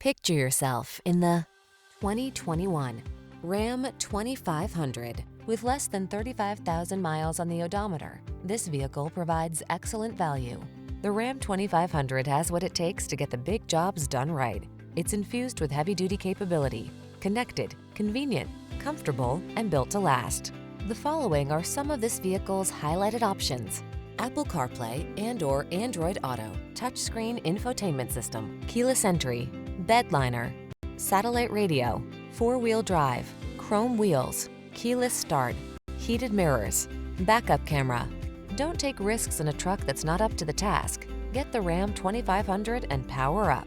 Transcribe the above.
Picture yourself in the 2021 Ram 2500. With less than 35,000 miles on the odometer, this vehicle provides excellent value. The Ram 2500 has what it takes to get the big jobs done right. It's infused with heavy-duty capability, connected, convenient, comfortable, and built to last. The following are some of this vehicle's highlighted options: Apple CarPlay and/or Android Auto, touchscreen infotainment system, keyless entry, bed liner, satellite radio, four-wheel drive, chrome wheels, keyless start, heated mirrors, backup camera. Don't take risks in a truck that's not up to the task. Get the Ram 2500 and power up.